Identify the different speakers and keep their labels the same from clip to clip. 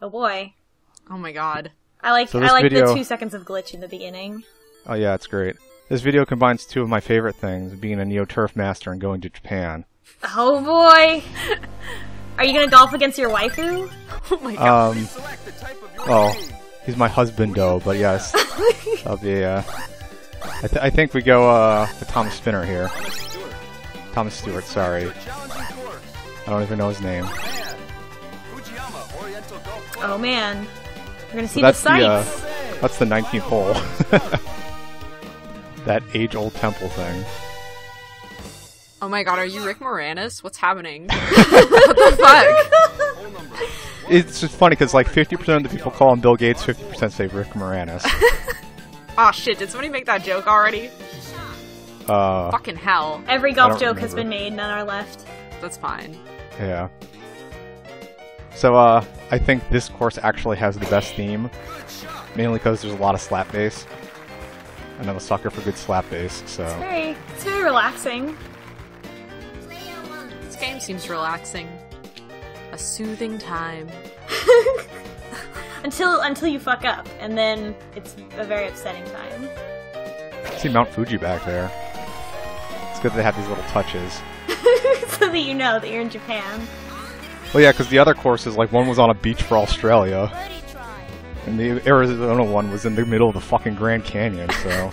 Speaker 1: Oh boy.
Speaker 2: Oh my god.
Speaker 1: I like
Speaker 3: video...
Speaker 1: the 2 seconds of glitch in the beginning.
Speaker 3: Oh yeah, it's great. This video combines two of my favorite things, being a Neo Turf master and going to Japan.
Speaker 1: Oh boy! Are you gonna golf against your waifu?
Speaker 2: Oh my god.
Speaker 3: Well, he's my husband-o, but yes. I'll be, I think we go, to Thomas Spinner here. Thomas Stewart, sorry. I don't even know his name.
Speaker 1: Oh man. We're gonna see the sights.
Speaker 3: That's the 19th hole. That age-old temple thing.
Speaker 2: Oh my god, are you Rick Moranis? What's happening? What the fuck?
Speaker 3: It's just funny because like 50% of the people call him Bill Gates, 50% say Rick Moranis.
Speaker 2: Aw shit, did somebody make that joke already? Fucking hell.
Speaker 1: Every golf joke has been made, none are left.
Speaker 2: That's fine.
Speaker 3: Yeah. So, I think this course actually has the best theme. Mainly because there's a lot of slap bass. And I'm a sucker for good slap bass, so...
Speaker 1: It's very relaxing.
Speaker 2: This game seems relaxing. A soothing time.
Speaker 1: until you fuck up, and then it's a very upsetting time.
Speaker 3: See Mount Fuji back there. It's good that they have these little touches.
Speaker 1: So that you know that you're in Japan.
Speaker 3: Well, yeah, because the other courses, like, one was on a beach for Australia. And the Arizona one was in the middle of the fucking Grand Canyon, so...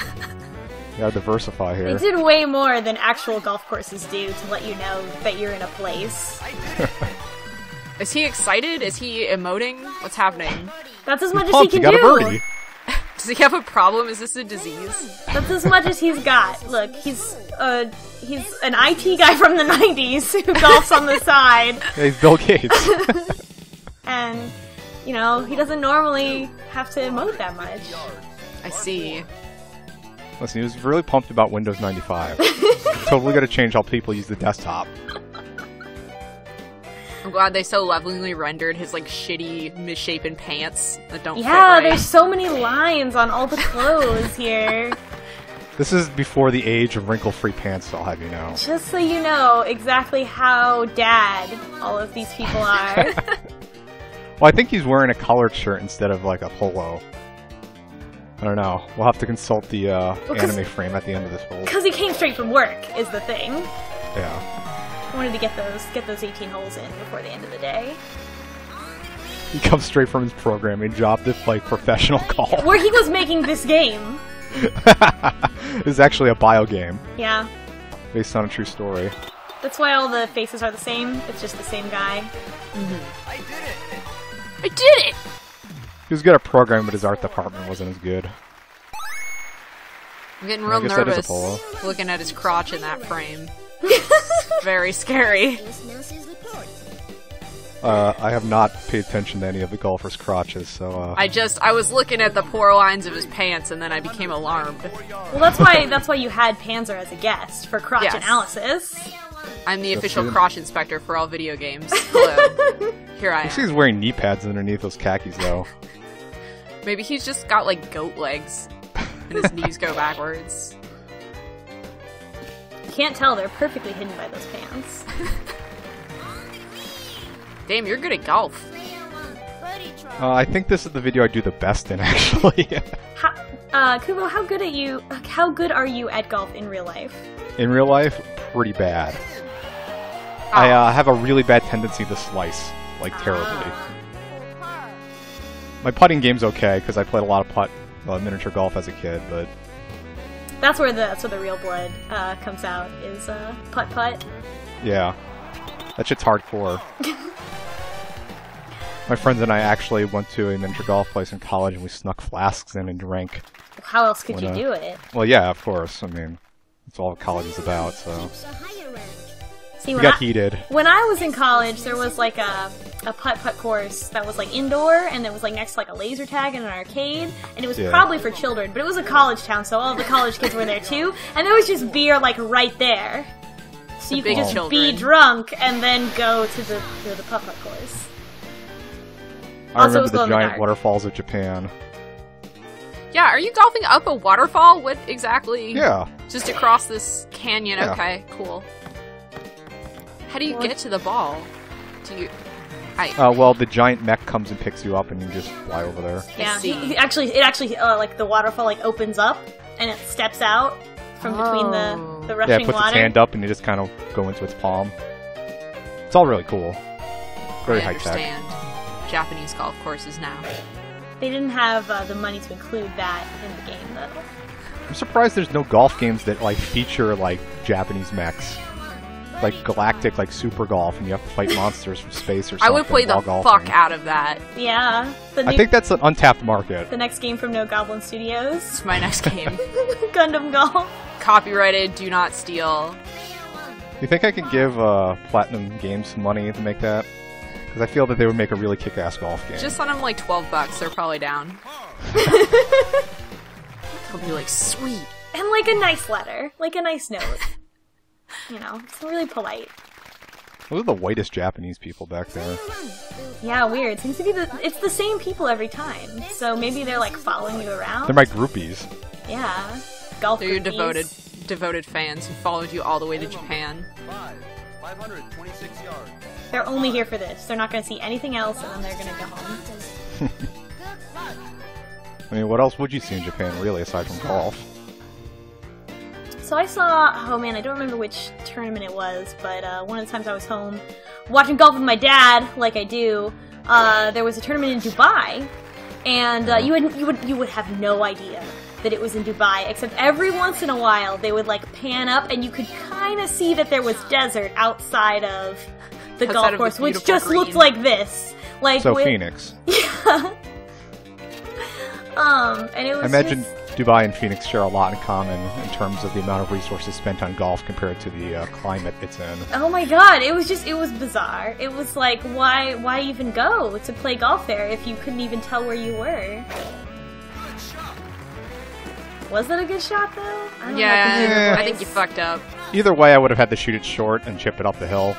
Speaker 3: You gotta diversify here.
Speaker 1: They did way more than actual golf courses do to let you know that you're in a place.
Speaker 2: Is he excited? Is he emoting? What's happening?
Speaker 1: That's as much as he can
Speaker 3: got
Speaker 1: do!
Speaker 3: A birdie.
Speaker 2: Does he have a problem? Is this a disease?
Speaker 1: That's as much as he's got. Look, he's an IT guy from the 90s who golfs on the side.
Speaker 3: Yeah, he's Bill Gates.
Speaker 1: And, you know, he doesn't normally have to emote that much.
Speaker 2: I see.
Speaker 3: Listen, he was really pumped about Windows 95. Totally gotta change how people use the desktop.
Speaker 2: I'm glad they so lovingly rendered his, like, shitty, misshapen pants that don't fit
Speaker 1: Yeah,
Speaker 2: right.
Speaker 1: there's so many lines on all the clothes here.
Speaker 3: This is before the age of wrinkle-free pants, I'll have you know.
Speaker 1: Just so you know exactly how dad all of these people are.
Speaker 3: Well, I think he's wearing a collared shirt instead of, like, a polo. I don't know. We'll have to consult the anime frame at the end of this whole...
Speaker 1: Because he came straight from work, is the thing.
Speaker 3: Yeah.
Speaker 1: I wanted to get those 18 holes in before the end of the day.
Speaker 3: He comes straight from his programming job to play professional golf.
Speaker 1: Where he was making this game.
Speaker 3: This is actually a bio game.
Speaker 1: Yeah.
Speaker 3: Based on a true story.
Speaker 1: That's why all the faces are the same. It's just the same guy.
Speaker 2: Mm-hmm. I did it! I did it!
Speaker 3: He was good at programming, but his art department wasn't as good.
Speaker 2: I'm getting real nervous looking at his crotch in that frame. Very scary.
Speaker 3: I have not paid attention to any of the golfers' crotches, so
Speaker 2: I was looking at the poor lines of his pants and then I became alarmed.
Speaker 1: Well, that's why you had Panzer as a guest for crotch analysis.
Speaker 2: I'm the official crotch inspector for all video games. Hello. Here I am.
Speaker 3: He's wearing knee pads underneath those khakis, though.
Speaker 2: Maybe he's just got, like, goat legs, and his knees go backwards.
Speaker 1: You can't tell, they're perfectly hidden by those pants.
Speaker 2: Damn, you're good at golf.
Speaker 3: I think this is the video I do the best in, actually.
Speaker 1: Kubo, how good are you at golf in real life?
Speaker 3: In real life, pretty bad. I have a really bad tendency to slice, like, terribly. My putting game's okay, because I played a lot of miniature golf as a kid, but...
Speaker 1: That's where the real blood comes out, is putt-putt.
Speaker 3: Yeah. That shit's hardcore. My friends and I actually went to a miniature golf place in college, and we snuck flasks in and drank.
Speaker 1: How else could you do it?
Speaker 3: Well, yeah, of course. I mean, that's all college is about, so...
Speaker 1: See,
Speaker 3: we got heated.
Speaker 1: When I was in college, there was like a putt-putt course that was like indoor, and it was like next to like a laser tag and an arcade, and it was probably for children, but it was a college town, so all the college kids were there too, and there was just beer like right there. So you could just be drunk and then go to the putt-putt course.
Speaker 3: I remember the giant waterfalls of Japan.
Speaker 2: Yeah, are you golfing up a waterfall? What exactly?
Speaker 3: Yeah.
Speaker 2: Just across this canyon? Yeah. Okay, cool. How do you get to the ball? Do you... Hi.
Speaker 3: Well, the giant mech comes and picks you up, and you just fly over there.
Speaker 1: Yeah, it actually, like the waterfall like opens up and it steps out from between the rushing
Speaker 3: Yeah, it puts
Speaker 1: water.
Speaker 3: its hand up, and you just kind of go into its palm. It's all really cool. Very high tech.
Speaker 2: understand. Japanese golf courses now.
Speaker 1: They didn't have the money to include that in the game, though.
Speaker 3: I'm surprised there's no golf games that like feature like Japanese mechs, like galactic, like super golf, and you have to fight monsters from space or something.
Speaker 2: I would play the
Speaker 3: while
Speaker 2: fuck
Speaker 3: golfing.
Speaker 2: out of that.
Speaker 1: Yeah,
Speaker 3: I think that's an untapped market.
Speaker 1: the next game from No Goblin Studios,
Speaker 2: It's my next game.
Speaker 1: Gundam Golf.
Speaker 2: Copyrighted, do not steal.
Speaker 3: You think I could give Platinum Games some money to make that? Because I feel that they would make a really kick-ass golf game.
Speaker 2: Just send them like $12, they're probably down. They'll be like, sweet.
Speaker 1: And like a nice letter, like a nice note. You know, it's really polite.
Speaker 3: Those are the whitest Japanese people back there.
Speaker 1: Yeah, weird. Seems to be it's the same people every time. So maybe they're like following you around.
Speaker 3: They're my groupies.
Speaker 1: Yeah, golf.
Speaker 2: They're your
Speaker 1: groupies.
Speaker 2: devoted fans who followed you all the way to Japan.
Speaker 4: 526 yards.
Speaker 1: They're only here for this. They're not going to see anything else, and then they're going to go home.
Speaker 3: I mean, what else would you see in Japan, really, aside from golf?
Speaker 1: So I saw, oh man, I don't remember which tournament it was, but one of the times I was home watching golf with my dad, like I do, there was a tournament in Dubai, and you would have no idea that it was in Dubai, except every once in a while they would like pan up, and you could kind of see that there was desert outside of the golf course, which just looked like this, like
Speaker 3: So Phoenix.
Speaker 1: Yeah. And it was
Speaker 3: I imagine
Speaker 1: just...
Speaker 3: Dubai and Phoenix share a lot in common in terms of the amount of resources spent on golf compared to the climate it's in.
Speaker 1: Oh my god, it was bizarre. It was like, why even go to play golf there if you couldn't even tell where you were? Was that a good shot, though? I don't know.
Speaker 2: I think you fucked up.
Speaker 3: Either way, I would have had to shoot it short and chip it up the hill,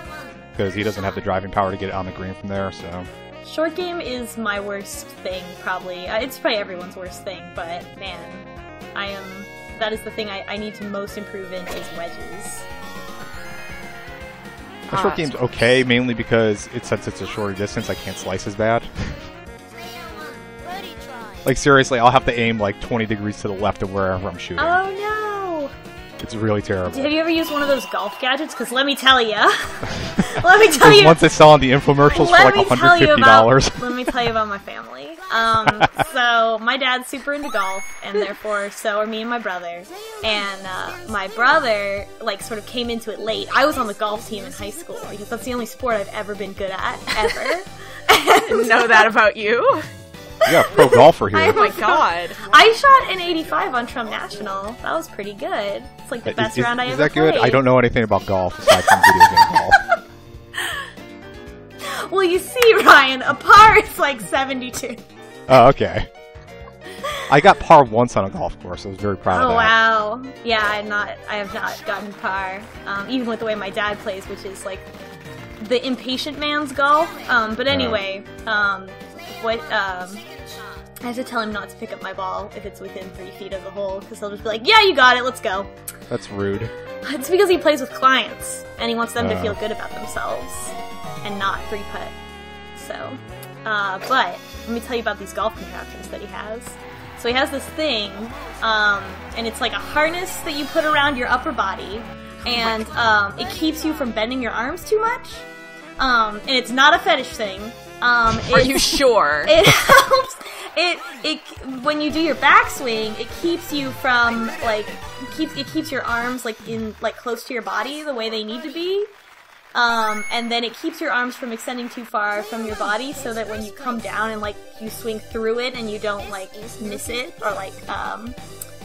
Speaker 3: because he doesn't have the driving power to get it on the green from there, so...
Speaker 1: Short game is my worst thing, probably. It's probably everyone's worst thing, but man, that is the thing I need to most improve in is wedges.
Speaker 3: The short game's okay, mainly because since it's a shorter distance, I can't slice as bad. Like, seriously, I'll have to aim like 20 degrees to the left of wherever I'm shooting.
Speaker 1: Oh no!
Speaker 3: It's really terrible.
Speaker 1: Have you ever used one of those golf gadgets? Because let me tell you. Let me tell you.
Speaker 3: Once they sell on the infomercials for like $150.
Speaker 1: Let me tell you about my family. So my dad's super into golf, and therefore so are me and my brother. And my brother like sort of came into it late. I was on the golf team in high school because that's the only sport I've ever been good at ever.
Speaker 2: Didn't know that about you.
Speaker 3: Yeah, pro golfer here.
Speaker 2: Oh my god.
Speaker 1: I shot an 85 on Trump National. That was pretty good. It's like the best round I ever played.
Speaker 3: Is that good? I don't know anything about golf aside from video game golf.
Speaker 1: Well, you see, Ryan, a par is like 72.
Speaker 3: Oh, okay. I got par once on a golf course. I was very proud of that.
Speaker 1: Oh wow! Yeah, I have not gotten par, even with the way my dad plays, which is like the impatient man's golf. But anyway, I have to tell him not to pick up my ball if it's within 3 feet of the hole, because he'll just be like, "Yeah, you got it. Let's go."
Speaker 3: That's rude.
Speaker 1: It's because he plays with clients, and he wants them to feel good about themselves, and not 3-putt. So, but let me tell you about these golf contraptions that he has. So he has this thing, and it's like a harness that you put around your upper body, and it keeps you from bending your arms too much. And it's not a fetish thing.
Speaker 2: Are you sure?
Speaker 1: It helps. It when you do your backswing, it keeps you from like it keeps your arms like in like close to your body the way they need to be. And then it keeps your arms from extending too far from your body, so that when you come down and like you swing through it and you don't like miss it or like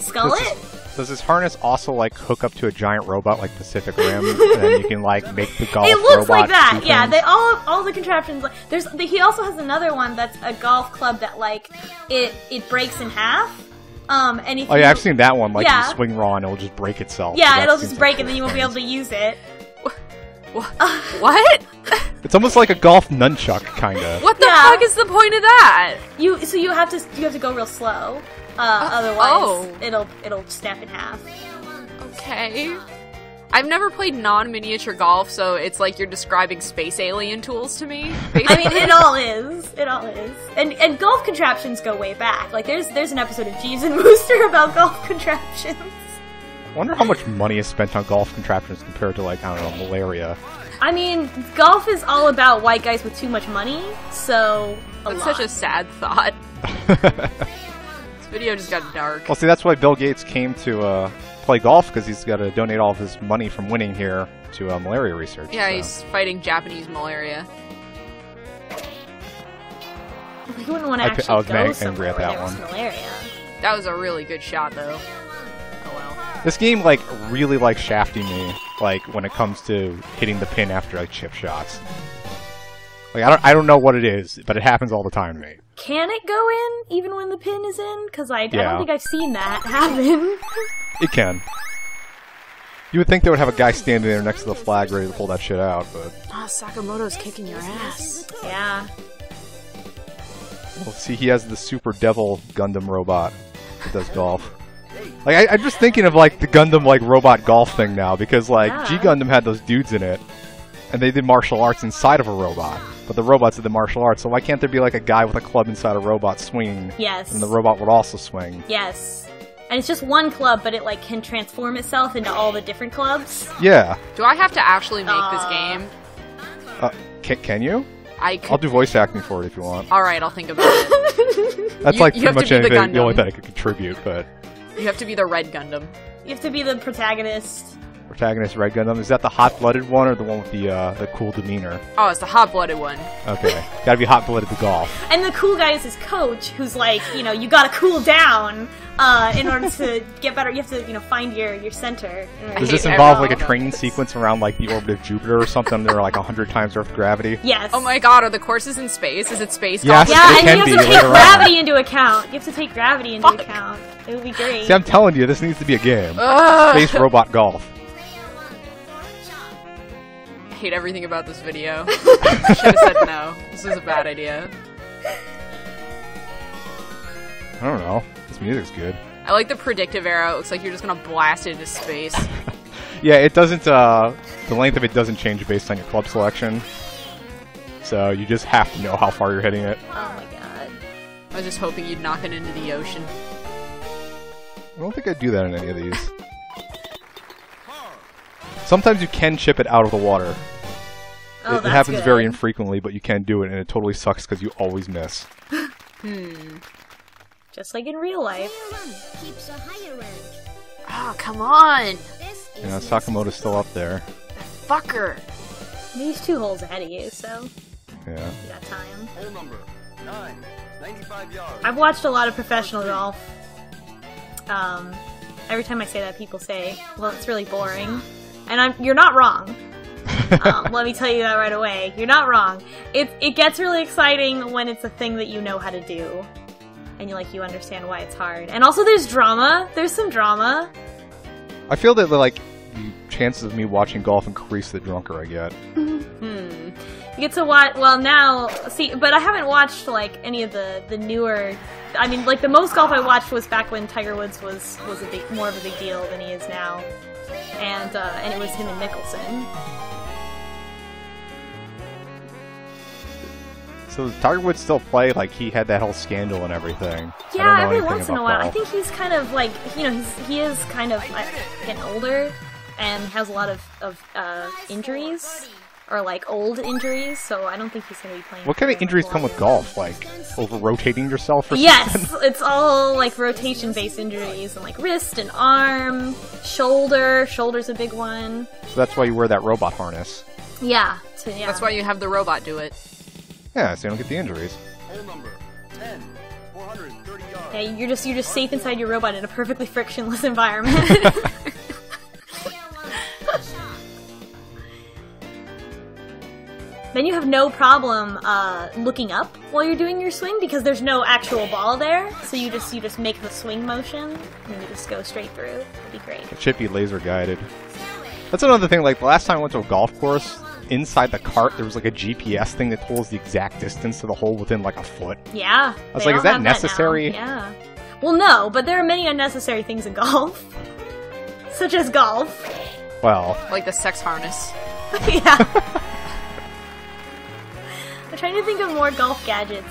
Speaker 1: skull it.
Speaker 3: Does this harness also like hook up to a giant robot like Pacific Rim, and then you can like make the golf robot?
Speaker 1: It looks like that.
Speaker 3: Do
Speaker 1: Yeah,
Speaker 3: things?
Speaker 1: they all the contraptions. Like, he also has another one that's a golf club that like it breaks in half. And if
Speaker 3: I've seen that one. Like
Speaker 1: Yeah.
Speaker 3: you swing raw and it'll just break itself.
Speaker 1: Yeah,
Speaker 3: So
Speaker 1: it'll
Speaker 3: that
Speaker 1: just
Speaker 3: seems
Speaker 1: break
Speaker 3: like
Speaker 1: and then you won't be able to use it.
Speaker 2: What?
Speaker 3: It's almost like a golf nunchuck, kinda.
Speaker 2: What the
Speaker 1: Yeah.
Speaker 2: fuck is the point of that?
Speaker 1: You have to go real slow. Otherwise, it'll snap in half.
Speaker 2: Okay. I've never played non-miniature golf, so it's like you're describing space alien tools to me.
Speaker 1: I mean, it all is. It all is. And golf contraptions go way back. Like, there's an episode of Jeeves and Wooster about golf contraptions.
Speaker 3: I wonder how much money is spent on golf contraptions compared to, like, I don't know, malaria.
Speaker 1: I mean, golf is all about white guys with too much money, so
Speaker 2: That's such a sad thought. This video just got dark.
Speaker 3: Well, see, that's why Bill Gates came to play golf, because he's got to donate all of his money from winning here to malaria research.
Speaker 2: Yeah,
Speaker 3: so.
Speaker 2: he's fighting Japanese malaria.
Speaker 1: He wouldn't want to
Speaker 3: I
Speaker 1: actually
Speaker 3: was
Speaker 1: go
Speaker 3: angry
Speaker 1: somewhere
Speaker 3: at
Speaker 1: where
Speaker 3: that
Speaker 1: there was
Speaker 3: one.
Speaker 1: malaria.
Speaker 2: That was a really good shot, though. Oh well.
Speaker 3: This game, like, really likes shafting me, like, when it comes to hitting the pin after, like, chip shots. Like, I don't know what it is, but it happens all the time to me.
Speaker 1: Can it go in, even when the pin is in? Because I
Speaker 3: Yeah.
Speaker 1: don't think I've seen that happen.
Speaker 3: It can. You would think they would have a guy standing there next to the flag ready to pull that shit out, but...
Speaker 2: Ah, Sakamoto's kicking your ass.
Speaker 1: Yeah.
Speaker 3: Well, see, he has the Super Devil Gundam robot that does golf. Like, I'm just thinking of, like, the Gundam, like, robot golf thing now, because, like,
Speaker 1: Yeah.
Speaker 3: G Gundam had those dudes in it, and they did martial arts inside of a robot. But the robots did the martial arts, so why can't there be, like, a guy with a club inside a robot swinging,
Speaker 1: Yes.
Speaker 3: and the robot would also swing?
Speaker 1: Yes. And it's just one club, but it, like, can transform itself into all the different clubs.
Speaker 3: Yeah.
Speaker 2: Do I have to actually make this game?
Speaker 3: Can you?
Speaker 2: I could...
Speaker 3: I'll do voice acting for it if you want.
Speaker 2: Alright, I'll think about it.
Speaker 3: That's
Speaker 2: You-
Speaker 3: like
Speaker 2: you
Speaker 3: pretty
Speaker 2: have to
Speaker 3: much
Speaker 2: be the
Speaker 3: anything, the only
Speaker 2: Gundam.
Speaker 3: thing I could contribute, but...
Speaker 2: You have to be the red Gundam.
Speaker 1: You have to be the protagonist.
Speaker 3: Protagonist Red Gundam, is that the hot-blooded one or the one with the cool demeanor?
Speaker 2: Oh, it's the hot-blooded one.
Speaker 3: Okay. Gotta be hot-blooded to golf.
Speaker 1: And the cool guy is his coach, who's like, you know, you gotta cool down in order to get better. You have to, you know, find your center.
Speaker 3: Does
Speaker 2: hate
Speaker 3: this involve like a
Speaker 2: everyone
Speaker 3: training
Speaker 2: about this.
Speaker 3: sequence around like the orbit of Jupiter or something? There are like 100 times Earth gravity.
Speaker 1: Yes.
Speaker 2: Oh my god, are the courses in space? Is it space
Speaker 3: Yes.
Speaker 2: golf?
Speaker 1: Yeah,
Speaker 3: It
Speaker 1: and
Speaker 3: can
Speaker 1: you
Speaker 3: be
Speaker 1: have to take
Speaker 3: later on.
Speaker 1: gravity into account. You have to take gravity into
Speaker 2: Fuck.
Speaker 1: account. It would be great.
Speaker 3: See, I'm telling you, this needs to be a game.
Speaker 2: Ugh.
Speaker 3: Space robot golf.
Speaker 2: I hate everything about this video. I should have said no. This was a bad idea.
Speaker 3: I don't know. This music's good.
Speaker 2: I like the predictive arrow. It looks like you're just gonna blast it into space.
Speaker 3: Yeah, it doesn't, the length of it doesn't change based on your club selection. So you just have to know how far you're hitting it.
Speaker 1: Oh my god.
Speaker 2: I was just hoping you'd knock it into the ocean.
Speaker 3: I don't think I'd do that in any of these. Sometimes you can chip it out of the water.
Speaker 1: Oh,
Speaker 3: It
Speaker 1: that's
Speaker 3: happens
Speaker 1: good.
Speaker 3: very infrequently, but you can do it, and it totally sucks because you always miss.
Speaker 1: Just like in real life.
Speaker 5: Keeps a higher rank.
Speaker 2: Oh, come on!
Speaker 5: This is
Speaker 3: You know, Sakamoto's still up there.
Speaker 2: Fucker!
Speaker 1: He's 2 holes ahead of you, so
Speaker 3: Yeah.
Speaker 1: you got time.
Speaker 4: Hole number 9, 95 yards.
Speaker 1: I've watched a lot of professional golf. Every time I say that, people say, well, it's really boring. And you're not wrong. Let me tell you that right away. You're not wrong. It gets really exciting when it's a thing that you know how to do. And you understand why it's hard. And also there's drama. There's some drama.
Speaker 3: I feel that, like, the chances of me watching golf increase the drunker I get.
Speaker 1: You get to watch, well now, see, but I haven't watched, like, any of the newer, I mean, like, the most golf I watched was back when Tiger Woods was more of a big deal than he is now. And it was him and Mickelson.
Speaker 3: So does Tiger Woods still play? Like, he had that whole scandal and everything. I don't
Speaker 1: Yeah,
Speaker 3: know
Speaker 1: every
Speaker 3: anything
Speaker 1: once in a
Speaker 3: about
Speaker 1: while. I
Speaker 3: golf.
Speaker 1: think he's kind of like, he is kind of getting older and has a lot of injuries. Or like old injuries, so I don't think he's gonna be playing.
Speaker 3: What kind of
Speaker 1: for
Speaker 3: injuries
Speaker 1: long.
Speaker 3: come with golf? Like, over-rotating yourself or
Speaker 1: Yes,
Speaker 3: something?
Speaker 1: it's all like rotation-based injuries and like wrist and arm, shoulder. Shoulder's a big one.
Speaker 3: So that's why you wear that robot harness.
Speaker 1: Yeah, yeah.
Speaker 2: That's why you have the robot do it.
Speaker 3: Yeah, so you don't get the injuries.
Speaker 4: Hole number 10, 430 yards.
Speaker 1: Yeah, you're just safe inside your robot in a perfectly frictionless environment. Then you have no problem looking up while you're doing your swing because there's no actual ball there. So you just make the swing motion and you just go straight through. It'd be great.
Speaker 3: It should be laser guided. That's another thing, like, the last time I went to a golf course, inside the cart there was like a GPS thing that tells the exact distance to the hole within like a foot.
Speaker 1: Yeah.
Speaker 3: was
Speaker 1: they
Speaker 3: like,
Speaker 1: all
Speaker 3: is that
Speaker 1: have now.
Speaker 3: necessary?
Speaker 1: Yeah. Well, no, but there are many unnecessary things in golf. Such as golf.
Speaker 3: Well,
Speaker 2: Like the sex harness.
Speaker 1: Yeah. I'm trying to think of more golf gadgets.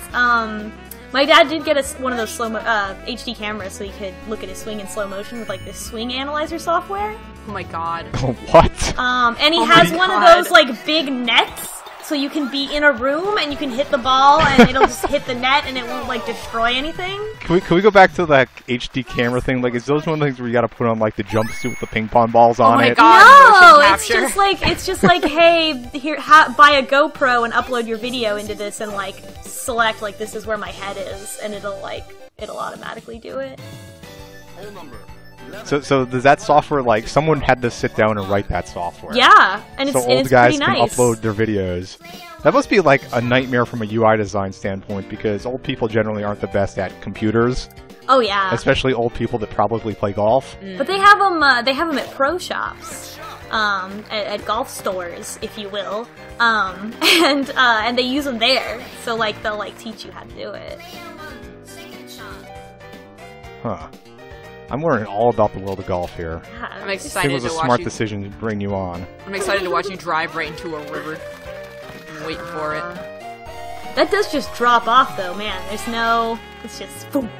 Speaker 1: My dad did get one of those HD cameras so he could look at his swing in slow motion with like this swing analyzer software.
Speaker 2: Oh my god.
Speaker 3: what?
Speaker 1: And he
Speaker 2: Oh
Speaker 1: has
Speaker 2: my
Speaker 1: one of
Speaker 2: God.
Speaker 1: those like big nets, so you can be in a room and you can hit the ball and it'll just hit the net and it won't like destroy anything.
Speaker 3: Can we go back to that HD camera thing? Like, is those one of the things where you gotta put on like the jumpsuit with the ping pong balls on
Speaker 2: my
Speaker 3: it?
Speaker 2: God.
Speaker 1: No,
Speaker 2: motion
Speaker 1: it's
Speaker 2: capture.
Speaker 1: just like, hey, here, buy a GoPro and upload your video into this and like select like this is where my head is, and it'll automatically do it.
Speaker 4: Hole number 11.
Speaker 3: So does that software, like, someone had to sit down and write that software?
Speaker 1: Yeah, and
Speaker 3: So
Speaker 1: it's
Speaker 3: old guys
Speaker 1: pretty
Speaker 3: can
Speaker 1: nice.
Speaker 3: upload their videos. That must be like a nightmare from a UI design standpoint, because old people generally aren't the best at computers,
Speaker 1: Oh yeah,
Speaker 3: especially old people that probably play golf.
Speaker 1: but they have them. They have them at pro shops, at golf stores, if you will, and they use them there. So like they'll like teach you how to do it.
Speaker 3: Huh. I'm learning all about the world of golf here.
Speaker 1: Yeah.
Speaker 2: I'm
Speaker 3: I think it
Speaker 2: excited
Speaker 3: was a
Speaker 2: to
Speaker 3: smart
Speaker 2: watch you.
Speaker 3: decision to bring you on.
Speaker 2: I'm excited to watch you drive right into a river. I'm waiting for it.
Speaker 1: That does just drop off though, man. There's no. It's just boom.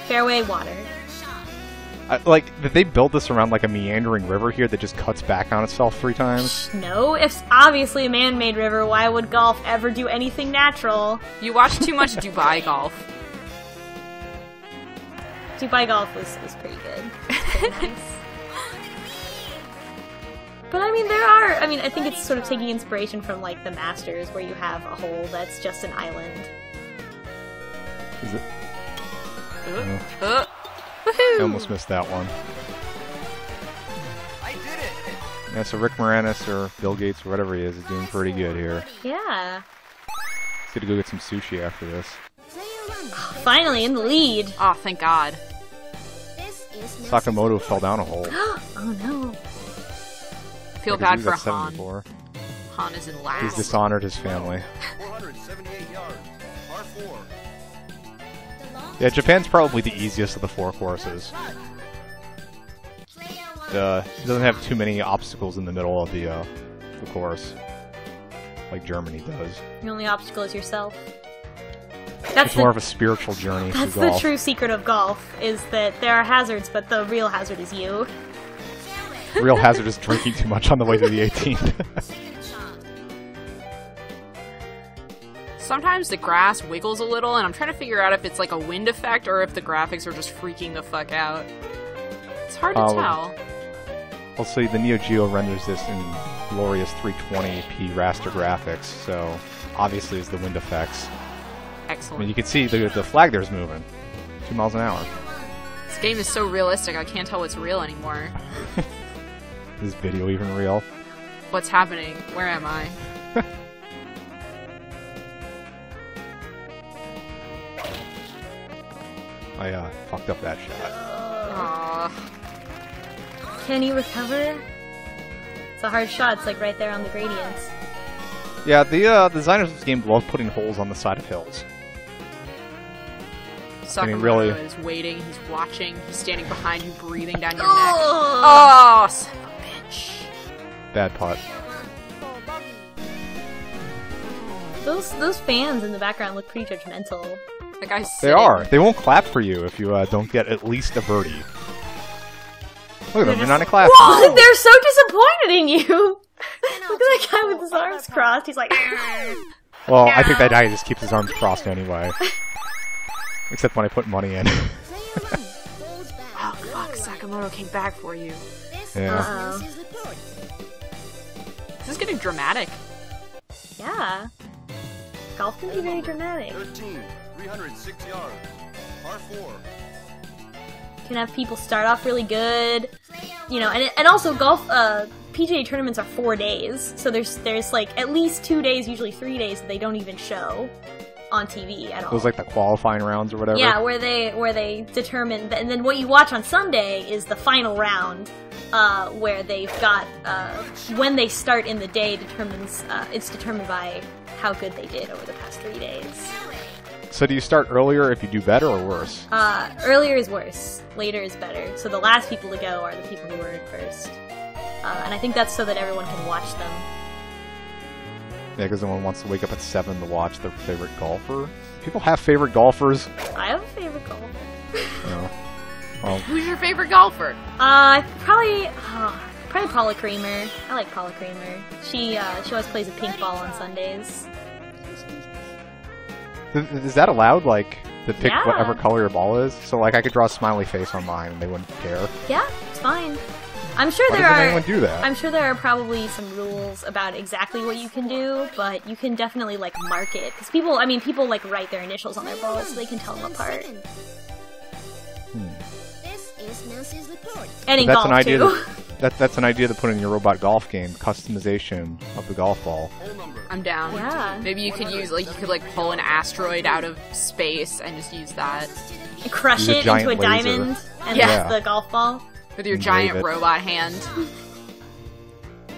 Speaker 1: Fairway water.
Speaker 3: Like, did they build this around like a meandering river here that just cuts back on itself 3 times?
Speaker 1: No, it's obviously a man-made river. Why would golf ever do anything natural?
Speaker 2: You watch too much Dubai golf.
Speaker 1: Dubai golf was pretty good. Pretty nice. But I mean, I think it's sort of taking inspiration from like the Masters, where you have a hole that's just an island.
Speaker 3: Is it?
Speaker 2: Uh,
Speaker 3: I
Speaker 2: woohoo!
Speaker 3: almost missed that one.
Speaker 4: I did it!
Speaker 3: Yeah, so Rick Moranis or Bill Gates or whatever he is doing pretty good here.
Speaker 1: Yeah.
Speaker 3: He's gonna go get some sushi after this.
Speaker 1: Finally in the lead.
Speaker 2: Oh, thank God.
Speaker 5: This is
Speaker 3: Sakamoto fell down a hole.
Speaker 1: Oh no.
Speaker 2: Feel
Speaker 3: Because
Speaker 2: bad
Speaker 3: he
Speaker 2: for
Speaker 3: was at
Speaker 2: Han.
Speaker 3: 74.
Speaker 2: Han is in
Speaker 3: He's
Speaker 2: last.
Speaker 3: dishonored his family.
Speaker 4: 478 yards. Par 4.
Speaker 3: Yeah, Japan's probably the easiest of the 4 courses. It doesn't have too many obstacles in the middle of the course, like Germany does.
Speaker 1: The only obstacle is yourself.
Speaker 3: It's
Speaker 1: That's
Speaker 3: more of a spiritual journey through
Speaker 1: that's the
Speaker 3: golf.
Speaker 1: true secret of golf, is that there are hazards, but the real hazard is you.
Speaker 3: Real hazard is drinking too much on the way to the 18th.
Speaker 2: Sometimes the grass wiggles a little, and I'm trying to figure out if it's like a wind effect or if the graphics are just freaking the fuck out. It's hard to tell.
Speaker 3: Well, see, the Neo Geo renders this in glorious 320p raster graphics, so obviously it's the wind effects. I mean,
Speaker 2: Excellent.
Speaker 3: you can see the flag there's moving. 2 miles an hour.
Speaker 2: This game is so realistic, I can't tell what's real anymore.
Speaker 3: Is this video even real?
Speaker 2: What's happening? Where am I?
Speaker 3: I fucked up that shot.
Speaker 2: Aww.
Speaker 1: Can you recover? It's a hard shot. It's like right there on the gradients.
Speaker 3: Yeah, the designers of this game love putting holes on the side of hills.
Speaker 2: Sakamoto
Speaker 3: mean, really-
Speaker 2: is waiting, he's watching, he's standing behind you, breathing down your neck.
Speaker 1: Oh!
Speaker 2: Oh, son of a bitch.
Speaker 3: Bad putt.
Speaker 1: Those fans in the background look pretty judgmental.
Speaker 2: The guy's
Speaker 3: They
Speaker 2: sitting.
Speaker 3: are. They won't clap for you if you don't get at least a birdie. Look at them, they're not in class.
Speaker 1: Whoa! They're so disappointed in you! Look at that guy with his arms crossed. He's like...
Speaker 3: Well, I think that guy just keeps his arms crossed anyway. Except when I put money in.
Speaker 2: Oh, fuck, Sakamoto came back for you.
Speaker 3: Yeah.
Speaker 1: Uh-oh.
Speaker 2: This is getting dramatic.
Speaker 1: Yeah. Golf can be very dramatic.
Speaker 4: 13. 306 yards. Par 4.
Speaker 1: You can have people start off really good, you know, and also golf, PGA tournaments are 4 days, so there's like at least 2 days, usually 3 days, that they don't even show on TV at all.
Speaker 3: Those like the qualifying rounds or whatever.
Speaker 1: Yeah, where they determine, and then what you watch on Sunday is the final round, where they've got when they start in the day determines it's determined by how good they did over the past 3 days.
Speaker 3: So do you start earlier if you do better or worse?
Speaker 1: Earlier is worse, later is better. So the last people to go are the people who were in first. And I think that's so that everyone can watch them.
Speaker 3: Yeah, because no one wants to wake up at 7 to watch their favorite golfer. People have favorite golfers.
Speaker 1: I have a favorite golfer.
Speaker 3: No. Well,
Speaker 2: Who's your favorite golfer?
Speaker 1: Probably Paula Creamer. I like Paula Creamer. She always plays a pink ball on Sundays.
Speaker 3: is that allowed? Like, to pick
Speaker 1: Yeah.
Speaker 3: whatever color your ball is? So, like, I could draw a smiley face on mine and they wouldn't care.
Speaker 1: Yeah, it's fine. I'm sure
Speaker 3: Why
Speaker 1: there
Speaker 3: doesn't
Speaker 1: are.
Speaker 3: anyone do that?
Speaker 1: I'm sure there are probably some rules about exactly what you can do, but you can definitely like mark it because people like write their initials on their balls so they can tell them apart.
Speaker 5: This is Nancy's report.
Speaker 1: And in
Speaker 3: That's
Speaker 1: golf
Speaker 3: an idea
Speaker 1: too.
Speaker 3: that's an idea to put in your robot golf game, customization of the golf ball.
Speaker 4: Whole number.
Speaker 2: I'm down.
Speaker 1: Yeah.
Speaker 2: Maybe you could use pull an asteroid out of space and just use that
Speaker 1: And crush
Speaker 3: Use a
Speaker 1: it
Speaker 3: giant
Speaker 1: into a
Speaker 3: laser.
Speaker 1: diamond, and
Speaker 2: Yeah.
Speaker 1: that's the golf ball.
Speaker 2: with your
Speaker 3: Engrave
Speaker 2: giant
Speaker 3: it.
Speaker 2: robot hand.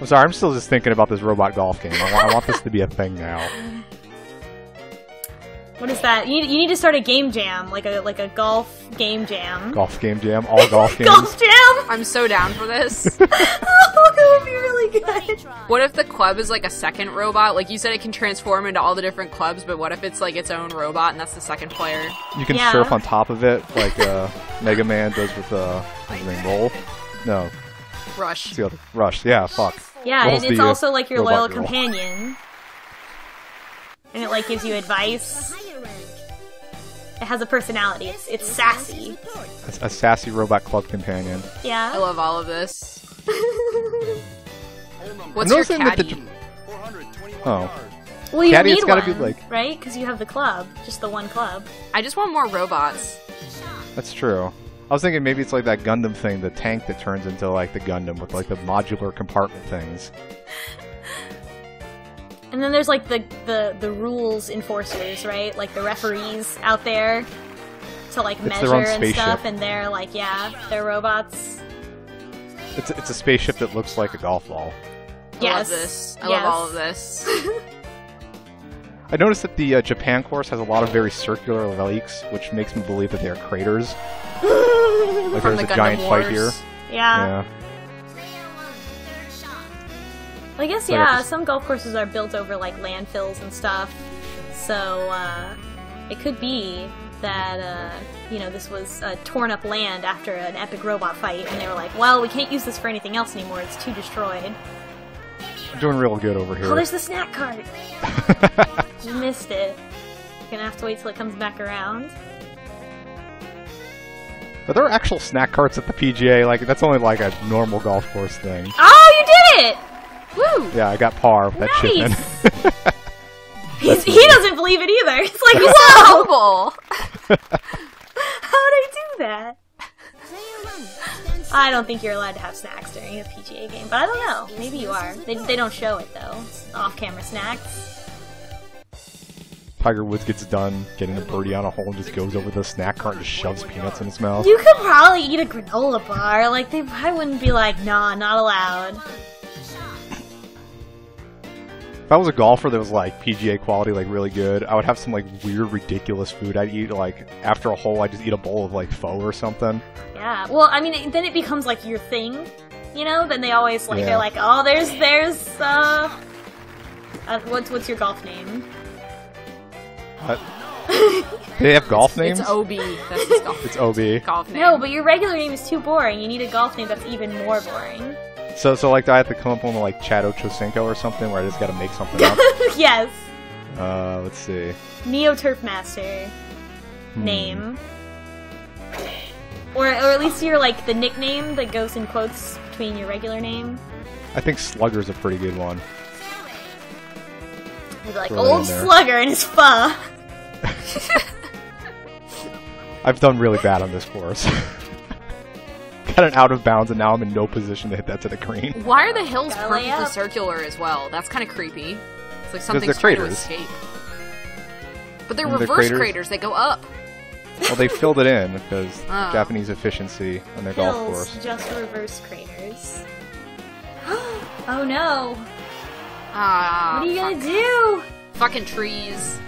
Speaker 3: I'm sorry, I'm still just thinking about this robot golf game. I want this to be a thing now.
Speaker 1: What is that? You need to start a game jam, like a golf game jam.
Speaker 3: Golf game jam, all golf games.
Speaker 1: Golf jam!
Speaker 2: I'm so down for this.
Speaker 1: Oh, that would be really good.
Speaker 2: What if the club is like a second robot? Like you said, it can transform into all the different clubs, but what if it's like its own robot and that's the second player?
Speaker 3: You can
Speaker 1: Yeah.
Speaker 3: surf on top of it, like Mega Man does with what's his name, Roll? No,
Speaker 2: Rush.
Speaker 3: it's the other Rush. Yeah, fuck.
Speaker 1: Yeah,
Speaker 3: Roll's
Speaker 1: and it's
Speaker 3: the,
Speaker 1: also like your
Speaker 3: robot
Speaker 1: loyal
Speaker 3: girl.
Speaker 1: companion. And it like gives you advice.
Speaker 5: Higher rank.
Speaker 1: It has a personality.
Speaker 5: This
Speaker 1: It's
Speaker 5: is
Speaker 1: sassy.
Speaker 5: Nancy's report.
Speaker 3: A sassy robot club companion.
Speaker 2: I
Speaker 1: Yeah.
Speaker 2: love all of this.
Speaker 4: Whole number.
Speaker 2: What's your
Speaker 3: noticing that the
Speaker 2: caddy?
Speaker 4: 421
Speaker 3: Oh.
Speaker 4: yards.
Speaker 1: Well, you
Speaker 3: Caddy,
Speaker 1: need
Speaker 3: it's gotta
Speaker 1: one,
Speaker 3: be, like-
Speaker 1: right? Because you have the club, just the one club.
Speaker 2: I just want more robots.
Speaker 3: That's true. I was thinking maybe it's like that Gundam thing, the tank that turns into like the Gundam with like the modular compartment things.
Speaker 1: And then there's like the rules enforcers, right? Like the referees out there to like
Speaker 3: It's their
Speaker 1: measure
Speaker 3: own
Speaker 1: and
Speaker 3: spaceship.
Speaker 1: stuff, and they're like, yeah, they're robots.
Speaker 3: It's a spaceship that looks like a golf ball.
Speaker 2: I
Speaker 1: Yes.
Speaker 2: love this. I
Speaker 1: Yes.
Speaker 2: love all of this.
Speaker 3: I noticed that the Japan course has a lot of very circular lakes, which makes me believe that they are craters. Like
Speaker 2: From
Speaker 3: there's
Speaker 2: the
Speaker 3: a giant
Speaker 2: Gundam
Speaker 3: fight
Speaker 2: Wars.
Speaker 3: here.
Speaker 1: Yeah.
Speaker 3: Yeah.
Speaker 5: Player 1, third shot.
Speaker 1: Well, I guess,
Speaker 3: So I got
Speaker 1: yeah,
Speaker 3: this-
Speaker 1: some golf courses are built over, like, landfills and stuff. So, it could be that, this was torn up land after an epic robot fight, and they were like, well, we can't use this for anything else anymore, it's too destroyed.
Speaker 3: I'm doing real good over here.
Speaker 1: Oh, there's the snack cart! You missed it. You're gonna have to wait till it comes back around.
Speaker 3: Are there actual snack carts at the PGA? Like, that's only like a normal golf course thing.
Speaker 1: Oh, you did it! Woo!
Speaker 3: Yeah, I got par with that
Speaker 1: Nice.
Speaker 3: shipment.
Speaker 1: He doesn't believe it either. It's like,
Speaker 2: You're
Speaker 1: whoa!
Speaker 2: so humble.
Speaker 1: How'd I do that?
Speaker 5: Player 1, stands
Speaker 1: I don't think you're allowed to have snacks during a PGA game, but I don't know. Maybe you are. They don't show it, though. It's off-camera snacks.
Speaker 3: Tiger Woods gets done getting a birdie on a hole and just goes over the snack cart and just shoves peanuts in his mouth.
Speaker 1: You could probably eat a granola bar. Like, they probably wouldn't be like, nah, not allowed.
Speaker 3: If I was a golfer that was like PGA quality, like really good, I would have some like weird, ridiculous food I'd eat. Like after a hole, I'd just eat a bowl of like pho or something.
Speaker 1: Yeah. Well, I mean, then it becomes like your thing, you know? Then they always like,
Speaker 3: Yeah.
Speaker 1: they're like, oh, what's your golf name?
Speaker 3: What? They have golf names?
Speaker 2: It's OB. That's his golf,
Speaker 3: It's OB.
Speaker 2: golf name.
Speaker 1: No, but your regular name is too boring. You need a golf name that's even more boring.
Speaker 3: So like, do I have to come up with like Chad Ochocinco or something where I just got to make something up?
Speaker 1: Yes.
Speaker 3: Let's see.
Speaker 1: Neo Turf Master name. Or at least your, like, the nickname that goes in quotes between your regular name.
Speaker 3: I think Slugger's a pretty good one.
Speaker 1: You'd be like,
Speaker 3: Throw that
Speaker 1: old
Speaker 3: in there.
Speaker 1: slugger and his pho.
Speaker 3: I've done really bad on this course. Got an out of bounds and now I'm in no position to hit that to the green.
Speaker 2: Why are the hills
Speaker 1: Gotta lay
Speaker 2: perfectly
Speaker 1: up.
Speaker 2: circular as well? That's kind of creepy. It's like
Speaker 3: they're
Speaker 2: something's trying to
Speaker 3: craters.
Speaker 2: escape. But they're
Speaker 3: And they're
Speaker 2: reverse
Speaker 3: craters?
Speaker 2: craters. They go up.
Speaker 3: Well, they filled it in because
Speaker 2: Oh.
Speaker 3: Japanese efficiency on their golf
Speaker 1: Hills,
Speaker 3: course.
Speaker 1: just reverse craters. Oh no.
Speaker 2: Ah,
Speaker 1: What are you
Speaker 2: fuck.
Speaker 1: gonna do?
Speaker 2: Fucking trees.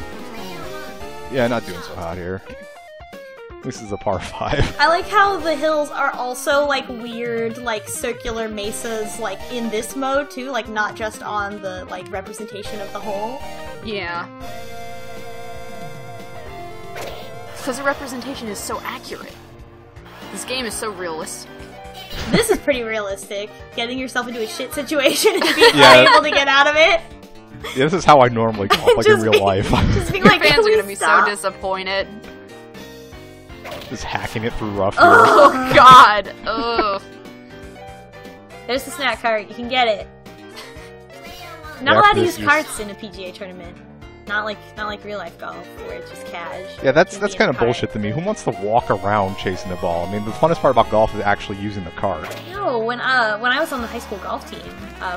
Speaker 3: Yeah, not doing so hot here. This is a par 5.
Speaker 1: I like how the hills are also like weird, like circular mesas, like in this mode too, like not just on the like representation of the whole.
Speaker 2: Yeah. Because the representation is so accurate. This game is so realistic.
Speaker 1: This is pretty realistic. Getting yourself into a shit situation and being unable to get out of it.
Speaker 3: Yeah, this is how I normally golf, like in real life.
Speaker 1: Just being
Speaker 2: Your
Speaker 1: like,
Speaker 2: fans are
Speaker 1: "Please
Speaker 2: gonna be
Speaker 1: stop."
Speaker 2: so disappointed.
Speaker 3: Just hacking it through rough here.
Speaker 2: Oh god. Ugh.
Speaker 1: There's the snack cart. You can get it.
Speaker 5: Player 1.
Speaker 1: Not
Speaker 3: Yeah,
Speaker 1: allowed to
Speaker 3: this
Speaker 1: use
Speaker 3: is-
Speaker 1: carts in a PGA tournament. Not like real life golf, where it's just cash.
Speaker 3: Yeah, that's
Speaker 1: You can be in
Speaker 3: kind
Speaker 1: a
Speaker 3: of
Speaker 1: cart.
Speaker 3: bullshit to me. Who wants to walk around chasing the ball? I mean, the funnest part about golf is actually using the cart.
Speaker 1: No, when I was on the high school golf team,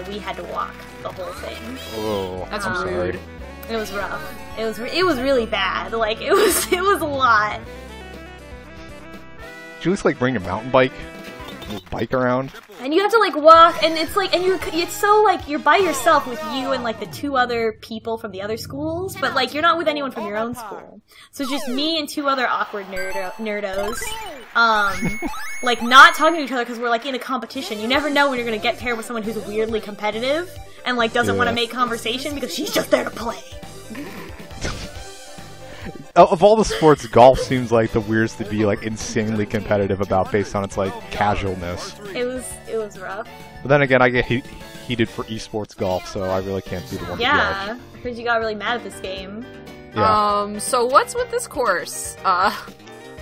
Speaker 1: we had to walk the whole thing.
Speaker 3: Oh,
Speaker 2: That's
Speaker 3: I'm sorry.
Speaker 2: rude.
Speaker 1: It was rough. It was really bad. Like it was a lot.
Speaker 3: Did you just like bring your mountain bike? Just bike around?
Speaker 1: And you have to like walk, and it's like, and it's so like you're by yourself with you and like the 2 other people from the other schools, but like you're not with anyone from your own school. So it's just me and 2 other awkward nerdos, like not talking to each other because we're like in a competition. You never know when you're gonna get paired with someone who's weirdly competitive and like doesn't want to make conversation because she's just there to play.
Speaker 3: Of all the sports, golf seems like the weirdest to be like insanely competitive about based on its like casualness.
Speaker 1: It was rough.
Speaker 3: But then again, I get heated for esports golf, so I really can't be the one to
Speaker 1: Yeah,
Speaker 3: judge.
Speaker 1: I heard you got really mad at this game.
Speaker 3: Yeah.
Speaker 2: So what's with this course?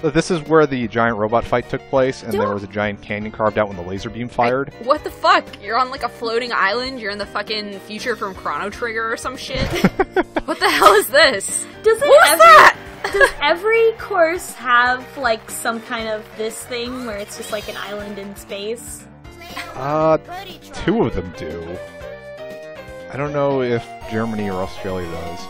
Speaker 3: So this is where the giant robot fight took place, and there
Speaker 1: Don't-
Speaker 3: was a giant canyon carved out when the laser beam fired.
Speaker 2: What the fuck? You're on like a floating island? You're in the fucking future from Chrono Trigger or some shit? What the hell is this?
Speaker 1: Does it
Speaker 2: What was that?
Speaker 1: Does every course have like some kind of this thing where it's just like an island in space?
Speaker 5: Birdie try.
Speaker 3: 2 of them do. I don't know if Germany or Australia does.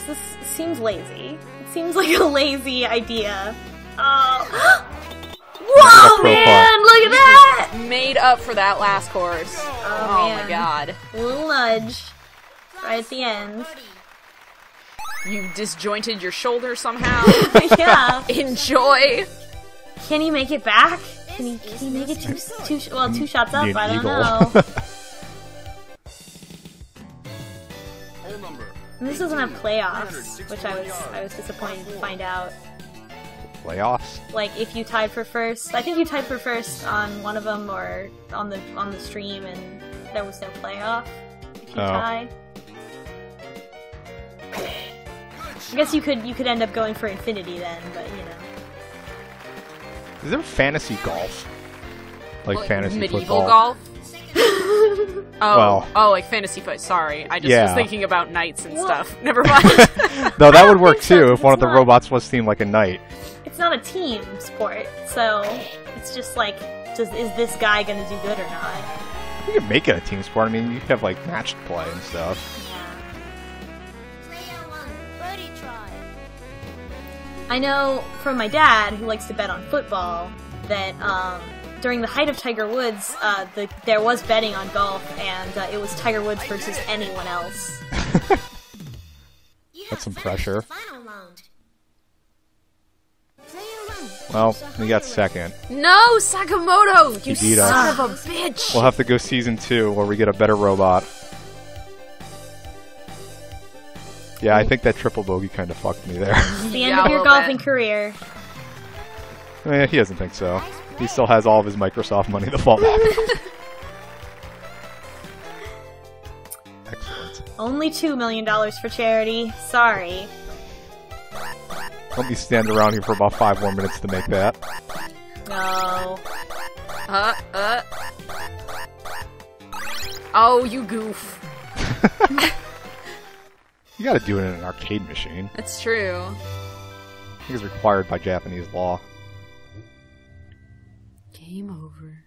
Speaker 1: This seems lazy. It seems like a lazy idea. Oh. Whoa,
Speaker 3: pro
Speaker 1: man! Look at that!
Speaker 2: Made up for that last course. Oh my
Speaker 1: man.
Speaker 2: god.
Speaker 1: A little nudge. Right at the end.
Speaker 5: Birdie.
Speaker 2: You disjointed your shoulder somehow.
Speaker 1: Yeah.
Speaker 2: Enjoy.
Speaker 1: Can he make it back? Can he make it 2 shots up?
Speaker 3: Be an
Speaker 1: I don't
Speaker 3: eagle.
Speaker 1: know.
Speaker 4: Hole number.
Speaker 1: And this doesn't have playoffs, which I was disappointed to find out.
Speaker 3: Playoffs?
Speaker 1: Like if you tied for first, I think you tied for first on one of them or on the stream, and there was no playoff if you
Speaker 3: Oh.
Speaker 1: tie. I guess you could end up going for infinity then, but you know.
Speaker 3: Is there fantasy golf? Like fantasy
Speaker 2: medieval
Speaker 3: football?
Speaker 2: golf?
Speaker 3: Well.
Speaker 2: Oh, like fantasy foot. Sorry, I just was
Speaker 3: Yeah.
Speaker 2: thinking about knights and
Speaker 1: Well-
Speaker 2: stuff. Never mind.
Speaker 3: No, that would
Speaker 1: don't
Speaker 3: work
Speaker 1: think so,
Speaker 3: too
Speaker 1: 'cause
Speaker 3: if one of
Speaker 1: it's
Speaker 3: the
Speaker 1: not-
Speaker 3: robots was themed like a knight.
Speaker 1: It's not a team sport, so it's just like, is this guy gonna do good or not?
Speaker 3: You could make it a team sport. I mean, you could have like matched play and stuff.
Speaker 5: Player 1. Birdie try.
Speaker 1: I know from my dad, who likes to bet on football, that during the height of Tiger Woods, there was betting on golf, and it was Tiger Woods versus anyone else.
Speaker 5: You
Speaker 3: That's some
Speaker 5: have finished
Speaker 3: pressure.
Speaker 5: the final round. Player 1.
Speaker 3: Well, we got second.
Speaker 2: No, Sakamoto! You
Speaker 3: He beat
Speaker 2: son
Speaker 3: us.
Speaker 2: of a bitch!
Speaker 3: We'll have to go season 2 where we get a better robot. Yeah, I think that triple bogey kind of fucked me there.
Speaker 1: The end
Speaker 2: Yeah,
Speaker 1: of
Speaker 2: a
Speaker 1: your
Speaker 2: little
Speaker 1: golfing
Speaker 2: bit.
Speaker 1: career.
Speaker 3: He doesn't think so. He still has all of his Microsoft money to fall back on. Excellent.
Speaker 1: Only $2 million for charity. Sorry.
Speaker 3: Let me stand around here for about 5 more minutes to make that.
Speaker 1: No.
Speaker 2: Oh, you goof.
Speaker 3: You gotta do it in an arcade machine.
Speaker 2: That's true.
Speaker 3: I think it's required by Japanese law.
Speaker 2: Game over.